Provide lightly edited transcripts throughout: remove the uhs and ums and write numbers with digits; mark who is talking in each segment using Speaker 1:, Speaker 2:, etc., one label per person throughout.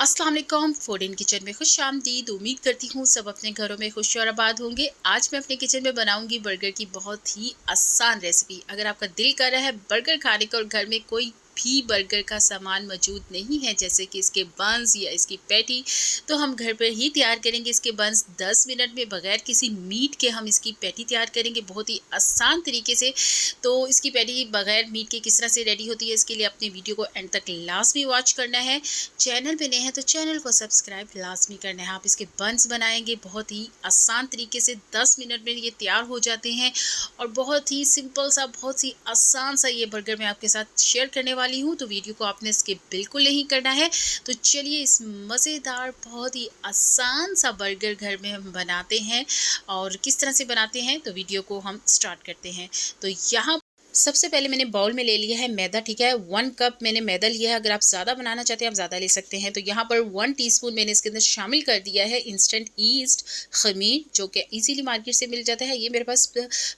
Speaker 1: अस्सलाम वालेकुम। Food in kitchen में खुश आमदीद। उम्मीद करती हूँ सब अपने घरों में खुश और आबाद होंगे। आज मैं अपने किचन में बनाऊंगी बर्गर की बहुत ही आसान रेसिपी। अगर आपका दिल कर रहा है बर्गर खाने का और घर में कोई भी बर्गर का सामान मौजूद नहीं है, जैसे कि इसके बंस या इसकी पैटी, तो हम घर पर ही तैयार करेंगे इसके बंस। 10 मिनट में बगैर किसी मीट के हम इसकी पैटी तैयार करेंगे बहुत ही आसान तरीके से। तो इसकी पैटी बगैर मीट के किस तरह से रेडी होती है, इसके लिए अपने वीडियो को एंड तक लाजमी वॉच करना है। चैनल पे नए हैं तो चैनल को सब्सक्राइब लाजमी करना है। आप इसके बंस बनाएंगे बहुत ही आसान तरीके से, 10 मिनट में ये तैयार हो जाते हैं और बहुत ही सिंपल सा, बहुत ही आसान सा ये बर्गर मैं आपके साथ शेयर करने वाली हूँ। तो वीडियो को आपने स्किप बिल्कुल नहीं करना है। तो चलिए इस मज़ेदार बहुत ही आसान सा बर्गर घर में हम बनाते हैं और किस तरह से बनाते हैं, तो वीडियो को हम स्टार्ट करते हैं। तो यहाँ सबसे पहले मैंने बाउल में ले लिया है मैदा, ठीक है। 1 कप मैंने मैदा लिया है। अगर आप ज़्यादा बनाना चाहते हैं आप ज़्यादा ले सकते हैं। तो यहाँ पर 1 टीस्पून मैंने इसके अंदर शामिल कर दिया है इंस्टेंट ईस्ट, खमीर, जो कि इजीली मार्केट से मिल जाता है। ये मेरे पास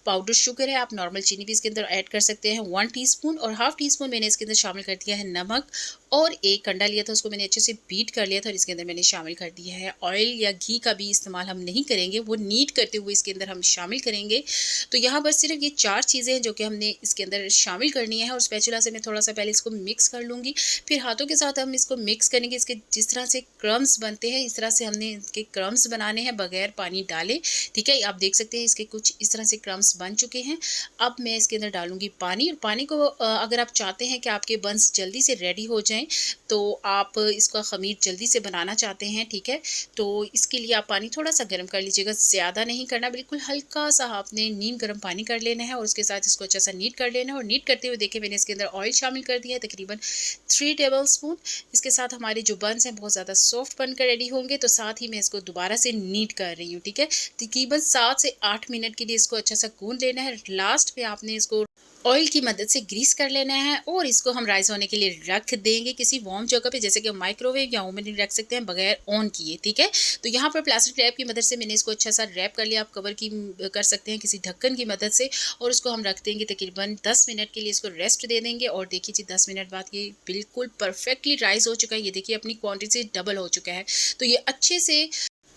Speaker 1: पाउडर शुगर है, आप नॉर्मल चीनी भी इसके अंदर ऐड कर सकते हैं। 1 टीस्पून और हाफ टी स्पून मैंने इसके अंदर शामिल कर दिया है नमक, और एक अंडा लिया था उसको मैंने अच्छे से बीट कर लिया था और इसके अंदर मैंने शामिल कर दिया है ऑयल या घी का भी इस्तेमाल हम नहीं करेंगे, वो नीट करते हुए इसके अंदर हम शामिल करेंगे। तो यहाँ पर सिर्फ ये 4 चीज़ें हैं जो कि हमने इसके अंदर शामिल करनी है। और स्पैचुला से मैं थोड़ा सा पहले इसको मिक्स कर लूँगी, फिर हाथों के साथ हम इसको मिक्स करेंगे। इसके जिस तरह से क्रम्स बनते हैं इस तरह से हमने इसके क्रम्स बनाने हैं बगैर पानी डाले, ठीक है। आप देख सकते हैं इसके कुछ इस तरह से क्रम्स बन चुके हैं। अब मैं इसके अंदर डालूंगी पानी, और पानी को अगर आप चाहते हैं कि आपके बंस जल्दी से रेडी हो जाएं, तो आप इसका खमीर जल्दी से बनाना चाहते हैं, ठीक है, तो इसके लिए आप पानी थोड़ा सा गर्म कर लीजिएगा, ज़्यादा नहीं करना, बिल्कुल हल्का सा आपने नीम गर्म पानी कर लेना है और उसके साथ इसको अच्छा सा नीट कर लेना है। और नीट करते हुए देखिए मैंने इसके अंदर ऑयल शामिल कर दिया है तकरीबन 3 टेबल स्पून। इसके साथ हमारे जो बंस हैं बहुत ज़्यादा सॉफ्ट बनकर रेडी होंगे। तो साथ ही मैं इसको दोबारा से नीट कर रही हूँ, ठीक है। तकरीबन 7 से 8 मिनट के लिए इसको अच्छा सा गूंद लेना है। लास्ट में आपने इसको ऑयल की मदद से ग्रीस कर लेना है और इसको हम राइस होने के लिए रख देंगे किसी वार्म जगह पे, जैसे कि माइक्रोवेव या ओवन में रख सकते हैं बगैर ऑन किए, ठीक है। तो यहाँ पर प्लास्टिक रैप की मदद से मैंने इसको अच्छा सा रैप कर लिया। आप कवर की कर सकते हैं किसी ढक्कन की मदद से, और इसको हम रख देंगे तकरीबन 10 मिनट के लिए, इसको रेस्ट दे देंगे। और देखिए जी 10 मिनट बाद ये बिल्कुल परफेक्टली राइस हो चुका है। ये देखिए अपनी क्वान्टिटी से डबल हो चुका है, तो ये अच्छे से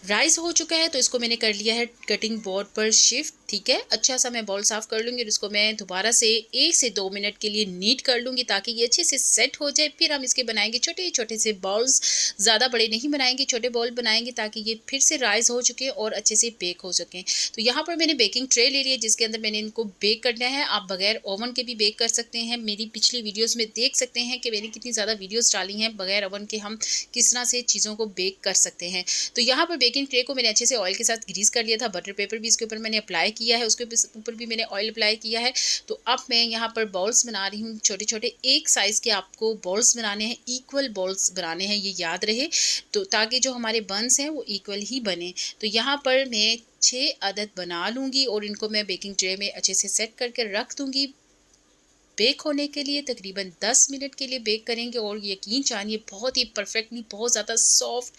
Speaker 1: राइस हो चुका है। तो इसको मैंने कर लिया है कटिंग बोर्ड पर शिफ्ट, ठीक है। अच्छा सा मैं बाउल साफ़ कर लूँगी और इसको मैं दोबारा से 1 से 2 मिनट के लिए नीट कर लूँगी ताकि ये अच्छे से सेट हो जाए। फिर हम इसके बनाएंगे छोटे छोटे से बॉल्स, ज़्यादा बड़े नहीं बनाएंगे, छोटे बॉल बनाएंगे ताकि ये फिर से राइस हो चुके और अच्छे से बेक हो सकें। तो यहाँ पर मैंने बेकिंग ट्रे ले लिया जिसके अंदर मैंने इनको बेक करना है। आप बगैर ओवन के भी बेक कर सकते हैं। मेरी पिछली वीडियोज़ में देख सकते हैं कि मैंने कितनी ज़्यादा वीडियोज़ डाली हैं बगैर ओवन के हम किस तरह से चीज़ों को बेक कर सकते हैं। तो यहाँ पर बेकिंग ट्रे को मैंने अच्छे से ऑयल के साथ ग्रीस कर लिया था। बटर पेपर भी इसके ऊपर मैंने अप्लाई किया है, उसके ऊपर भी मैंने ऑयल अप्लाई किया है। तो अब मैं यहाँ पर बॉल्स बना रही हूँ, छोटे छोटे एक साइज़ के आपको बॉल्स बनाने हैं, इक्वल बॉल्स बनाने हैं, ये याद रहे। तो ताकि जो हमारे बंस हैं वो इक्वल ही बने। तो यहाँ पर मैं 6 अदद बना लूँगी और इनको मैं बेकिंग ट्रे में अच्छे से सेट करके रख दूँगी बेक होने के लिए। तकरीबन 10 मिनट के लिए बेक करेंगे और यकीन जानिए बहुत ही परफेक्टली, बहुत ज़्यादा सॉफ्ट,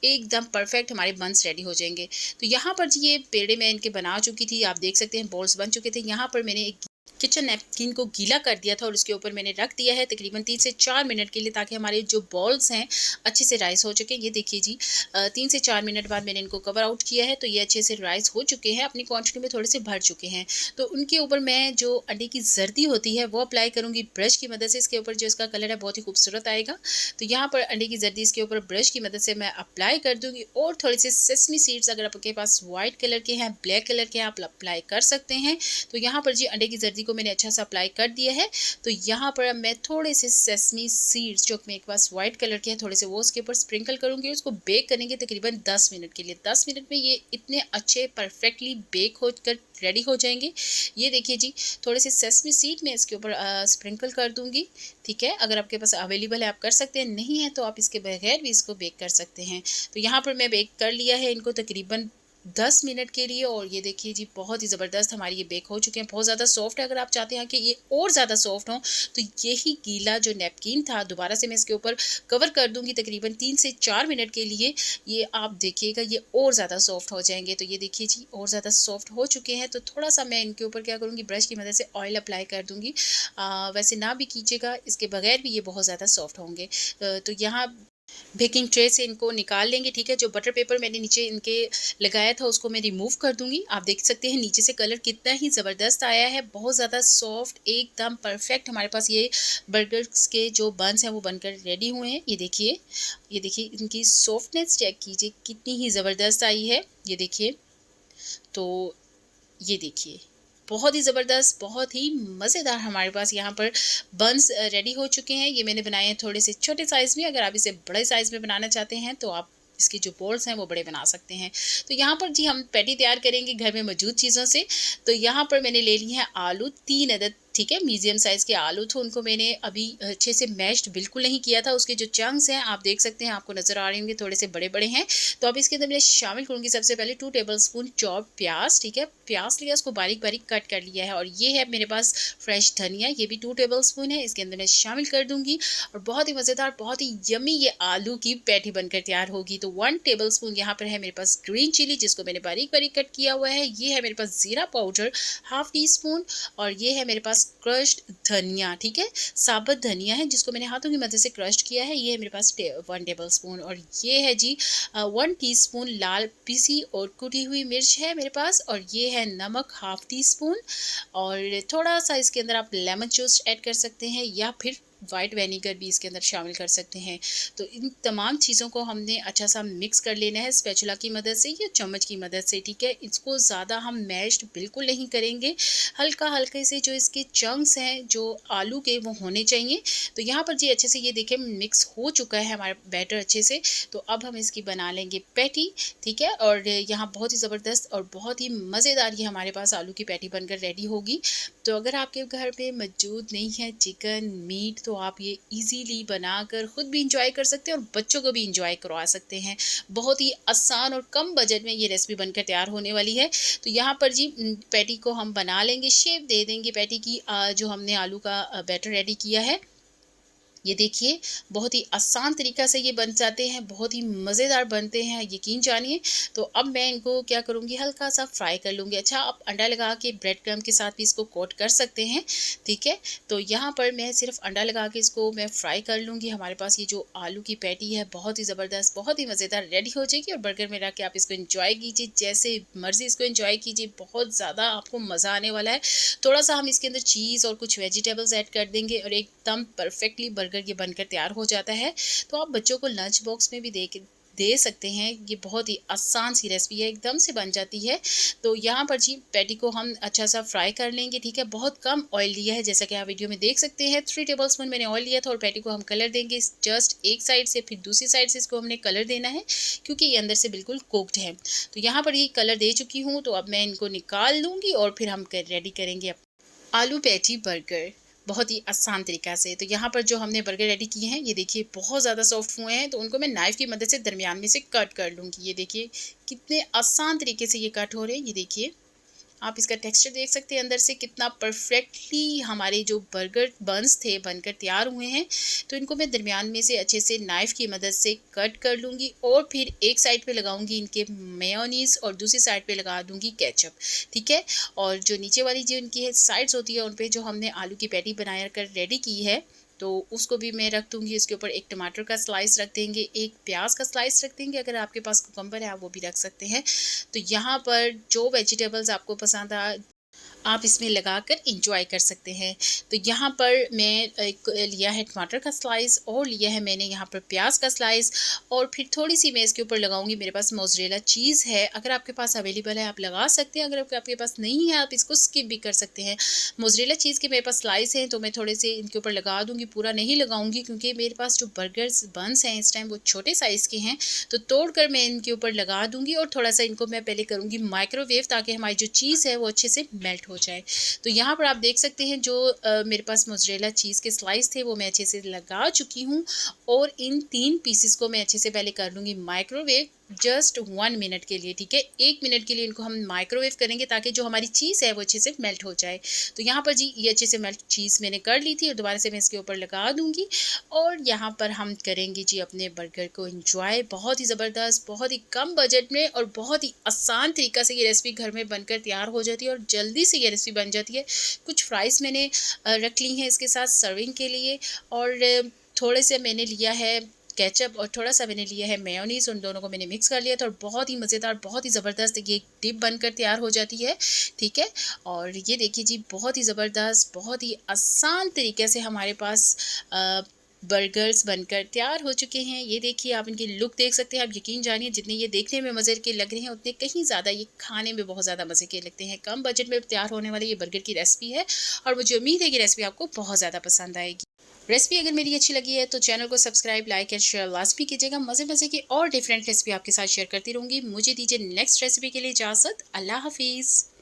Speaker 1: एकदम परफेक्ट हमारे बंस रेडी हो जाएंगे। तो यहाँ पर जी ये पेड़े मैं इनके बना चुकी थी, आप देख सकते हैं बॉल्स बन चुके थे। यहाँ पर मैंने एक किचन नैपकिन को गीला कर दिया था और उसके ऊपर मैंने रख दिया है तकरीबन 3 से 4 मिनट के लिए, ताकि हमारे जो बॉल्स हैं अच्छे से राइस हो चुके। ये देखिए जी 3 से 4 मिनट बाद मैंने इनको कवर आउट किया है, तो ये अच्छे से राइस हो चुके हैं, अपनी क्वांटिटी में थोड़े से भर चुके हैं। तो उनके ऊपर मैं जो अंडे की जर्दी होती है वो अप्लाई करूँगी ब्रश की मदद से। इसके ऊपर जो इसका कलर है बहुत ही खूबसूरत आएगा। तो यहाँ पर अंडे की जर्दी इसके ऊपर ब्रश की मदद से मैं अप्लाई कर दूँगी, और थोड़े से सेसमी सीड्स अगर आपके पास वाइट कलर के हैं, ब्लैक कलर के हैं, आप अप्लाई कर सकते हैं। तो यहाँ पर जी अंडे की जर्दी को मैंने अच्छा सा अप्लाई कर दिया है। तो यहाँ पर मैं थोड़े से सेसमी सीड्स जो मेरे पास वाइट कलर के हैं थोड़े से वो उसके ऊपर स्प्रिंकल करूँगी। उसको बेक करेंगे तकरीबन 10 मिनट के लिए। 10 मिनट में ये इतने अच्छे परफेक्टली बेक होकर रेडी हो जाएंगे। ये देखिए जी थोड़े से सेसमी सीड मैं इसके ऊपर स्प्रिंकल कर दूँगी, ठीक है। अगर आपके पास अवेलेबल है आप कर सकते हैं, नहीं है तो आप इसके बगैर भी इसको बेक कर सकते हैं। तो यहाँ पर मैं बेक कर लिया है इनको तकरीबन 10 मिनट के लिए, और ये देखिए जी बहुत ही ज़बरदस्त हमारी ये बेक हो चुके हैं, बहुत ज़्यादा सॉफ्ट है। अगर आप चाहते हैं कि ये और ज़्यादा सॉफ्ट हों तो यही गीला जो नैपकिन था दोबारा से मैं इसके ऊपर कवर कर दूंगी तकरीबन 3 से 4 मिनट के लिए। ये आप देखिएगा ये और ज़्यादा सॉफ्ट हो जाएंगे। तो ये देखिए जी और ज़्यादा सॉफ्ट हो चुके हैं। तो थोड़ा सा मैं इनके ऊपर क्या करूँगी ब्रश की मदद से ऑयल अप्लाई कर दूँगी। वैसे ना भी कीजिएगा, इसके बगैर भी ये बहुत ज़्यादा सॉफ्ट होंगे। तो यहाँ बेकिंग ट्रे से इनको निकाल लेंगे, ठीक है। जो बटर पेपर मैंने नीचे इनके लगाया था उसको मैं रिमूव कर दूँगी। आप देख सकते हैं नीचे से कलर कितना ही ज़बरदस्त आया है, बहुत ज़्यादा सॉफ्ट एकदम परफेक्ट हमारे पास ये बर्गर्स के जो बन्स हैं वो बनकर रेडी हुए हैं। ये देखिए इनकी सॉफ्टनेस चेक कीजिए कितनी ही ज़बरदस्त आई है, ये देखिए। तो ये देखिए, बहुत ही ज़बरदस्त, बहुत ही मज़ेदार हमारे पास यहाँ पर बन्स रेडी हो चुके हैं। ये मैंने बनाए हैं थोड़े से छोटे साइज़ में, अगर आप इसे बड़े साइज़ में बनाना चाहते हैं तो आप इसके जो बॉल्स हैं वो बड़े बना सकते हैं। तो यहाँ पर जी हम पैटी तैयार करेंगे घर में मौजूद चीज़ों से। तो यहाँ पर मैंने ले लिए हैं आलू 3 अदद, ठीक है, मीडियम साइज़ के आलू थे, उनको मैंने अभी अच्छे से मैश्ड बिल्कुल नहीं किया था। उसके जो चंक्स हैं आप देख सकते हैं, आपको नज़र आ रहे होंगे थोड़े से बड़े-बड़े हैं। तो अब इसके अंदर मैं शामिल करूँगी सबसे पहले 2 टेबलस्पून चॉप्ड प्याज़, ठीक है। प्याज़ लिया, उसको बारीक-बारीक कट कर लिया है और ये है मेरे पास फ्रेश धनिया, ये भी 2 टेबलस्पून है, इसके अंदर मैं शामिल कर दूँगी और बहुत ही मज़ेदार, बहुत ही यम्मी ये आलू की पैटी बनकर तैयार होगी। तो 1 टेबलस्पून यहाँ पर है मेरे पास ग्रीन चिली, जिसको मैंने बारीक-बारीक कट किया हुआ है। ये है मेरे पास ज़ीरा पाउडर हाफ़ टी स्पून और ये है मेरे पास क्रश्ड धनिया, ठीक है। साबुत धनिया है जिसको मैंने हाथों की मदद से क्रश किया है, ये है मेरे पास 1 टेबलस्पून और ये है जी 1 टीस्पून लाल पिसी और कुटी हुई मिर्च है मेरे पास और ये है नमक हाफ़ टी स्पून और थोड़ा-सा इसके अंदर आप लेमन जूस ऐड कर सकते हैं या फिर वाइट विनेगर भी इसके अंदर शामिल कर सकते हैं। तो इन तमाम चीज़ों को हमने अच्छा-सा मिक्स कर लेना है स्पैचुला की मदद से या चम्मच की मदद से, ठीक है। इसको ज़्यादा हम मैश्ड बिल्कुल नहीं करेंगे, हल्का-हल्के से जो इसके चंक्स हैं जो आलू के वो होने चाहिए। तो यहाँ पर जी अच्छे से ये देखिए मिक्स हो चुका है हमारा बैटर अच्छे से। तो अब हम इसकी बना लेंगे पैटी, ठीक है। और यहाँ बहुत ही ज़बरदस्त और बहुत ही मज़ेदार ये हमारे पास आलू की पैटी बनकर रेडी होगी। तो अगर आपके घर पे मौजूद नहीं है चिकन, मीट, तो आप ये इजीली बनाकर खुद भी इंजॉय कर सकते हैं और बच्चों को भी इंजॉय करवा सकते हैं। बहुत ही आसान और कम बजट में ये रेसिपी बनकर तैयार होने वाली है। तो यहाँ पर जी पैटी को हम बना लेंगे, शेप दे देंगे पैटी की, जो हमने आलू का बैटर रेडी किया है। ये देखिए बहुत ही आसान तरीक़ा से ये बन जाते हैं, बहुत ही मज़ेदार बनते हैं, यकीन जानिए। तो अब मैं इनको क्या करूँगी, हल्का-सा फ्राई कर लूँगी। अच्छा, आप अंडा लगा के ब्रेड क्रम्ब के साथ भी इसको कोट कर सकते हैं, ठीक है। तो यहाँ पर मैं सिर्फ़ अंडा लगा के इसको मैं फ्राई कर लूँगी। हमारे पास ये जो आलू की पैटी है बहुत ही ज़बरदस्त, बहुत ही मज़ेदार रेडी हो जाएगी और बर्गर में रख के आप इसको एन्जॉय कीजिए, जैसे मर्ज़ी इसको एन्जॉय कीजिए, बहुत ज़्यादा आपको मज़ा आने वाला है। थोड़ा-सा हम इसके अंदर चीज़ और कुछ वेजिटेबल्स ऐड कर देंगे और एकदम परफेक्टली बर्गर ये बनकर तैयार हो जाता है। तो आप बच्चों को लंच बॉक्स में भी दे सकते हैं। ये बहुत ही आसान सी रेसिपी है, एकदम से बन जाती है। तो यहाँ पर जी पैटी को हम अच्छा-सा फ्राई कर लेंगे, ठीक है। बहुत कम ऑयल लिया है, जैसा कि आप वीडियो में देख सकते हैं। 3 टेबलस्पून मैंने ऑयल लिया था और पैटी को हम कलर देंगे जस्ट एक साइड से, फिर दूसरी साइड से इसको हमने कलर देना है क्योंकि ये अंदर से बिल्कुल कुक्ड है। तो यहाँ पर ये कलर दे चुकी हूँ, तो अब मैं इनको निकाल लूँगी और फिर हम रेडी करेंगे आलू पैटी बर्गर, बहुत ही आसान तरीक़ा से। तो यहाँ पर जो हमने बर्गर रेडी किए हैं, ये देखिए बहुत ज़्यादा सॉफ्ट हुए हैं, तो उनको मैं नाइफ़ की मदद से दरमियान में से कट कर लूँगी। ये देखिए कितने आसान तरीके से ये कट हो रहे हैं, ये देखिए। आप इसका टेक्सचर देख सकते हैं अंदर से कितना परफेक्टली हमारे जो बर्गर बन्स थे बनकर तैयार हुए हैं। तो इनको मैं दरमियान में से अच्छे से नाइफ़ की मदद से कट कर लूँगी और फिर एक साइड पे लगाऊंगी इनके मेयोनीज़ और दूसरी साइड पे लगा दूँगी केचप, ठीक है। और जो नीचे वाली जो इनकी साइड्स होती है उन पे जो हमने आलू की पैटी बना कर रेडी की है, तो उसको भी मैं रख दूँगी। इसके ऊपर एक टमाटर का स्लाइस रख देंगे, एक प्याज का स्लाइस रख देंगे, अगर आपके पास कुकम्बर है आप वो भी रख सकते हैं। तो यहाँ पर जो वेजिटेबल्स आपको पसंद आप इसमें लगाकर एंजॉय कर सकते हैं। तो यहाँ पर मैं एक लिया है टमाटर का स्लाइस और लिया है मैंने यहाँ पर प्याज का स्लाइस और फिर थोड़ी-सी मैं इसके ऊपर लगाऊंगी, मेरे पास मोज़रेला चीज़ है, अगर आपके पास अवेलेबल है आप लगा सकते हैं, अगर आपके पास नहीं है आप इसको स्किप भी कर सकते हैं। मोज़रेला चीज़ के मेरे पास स्लाइस हैं तो मैं थोड़े से इनके ऊपर लगा दूँगी, पूरा नहीं लगाऊँगी क्योंकि मेरे पास जो बर्गर्स बन्स हैं इस टाइम वो छोटे साइज़ के हैं, तो तोड़कर मैं इनके ऊपर लगा दूँगी और थोड़ा-सा इनको मैं पहले करूँगी माइक्रोवेव ताकि हमारी जो चीज़ है वो अच्छे से मेल्ट हो जाए। तो यहाँ पर आप देख सकते हैं जो मेरे पास मोज़रेला चीज़ के स्लाइस थे वो मैं अच्छे से लगा चुकी हूँ और इन 3 पीसेस को मैं अच्छे से पहले कर लूँगी माइक्रोवेव जस्ट 1 मिनट के लिए, ठीक है। 1 मिनट के लिए इनको हम माइक्रोवेव करेंगे ताकि जो हमारी चीज़ है वो अच्छे से मेल्ट हो जाए। तो यहाँ पर जी ये अच्छे से मेल्ट चीज़ मैंने कर ली थी और दोबारा से मैं इसके ऊपर लगा दूँगी और यहाँ पर हम करेंगे जी अपने बर्गर को एंजॉय। बहुत ही ज़बरदस्त, बहुत ही कम बजट में और बहुत ही आसान तरीक़ा से ये रेसिपी घर में बनकर तैयार हो जाती है और जल्दी से ये रेसिपी बन जाती है। कुछ फ्राइज़ मैंने रख ली हैं इसके साथ सर्विंग के लिए और थोड़े से मैंने लिया है केचप और थोड़ा-सा मैंने लिया है मेयोनीज़, उन दोनों को मैंने मिक्स कर लिया था और बहुत ही मज़ेदार, बहुत ही ज़बरदस्त ये डिप बनकर तैयार हो जाती है, ठीक है? और ये देखिए जी, बहुत ही ज़बरदस्त, बहुत ही आसान तरीके से हमारे पास बर्गर्स बनकर तैयार हो चुके हैं। ये देखिए, आप इनकी लुक देख सकते हैं, आप यकीन जानिए जितने ये देखने में मज़े के लग रहे हैं, उतने कहीं ज़्यादा ये खाने में बहुत ज़्यादा मज़े के लगते हैं। कम बजट में तैयार होने वाली ये बर्गर की रेसिपी है और मुझे उम्मीद है कि रेसिपी आपको बहुत ज़्यादा पसंद आएगी। रेसिपी अगर मेरी अच्छी लगी है तो चैनल को सब्सक्राइब, लाइक एंड शेयर लाज़मी कीजिएगा। मज़े-मज़े की और डिफरेंट रेसिपी आपके साथ शेयर करती रहूँगी। मुझे दीजिए नेक्स्ट रेसिपी के लिए इजाज़त। अल्लाह हाफ़िज़।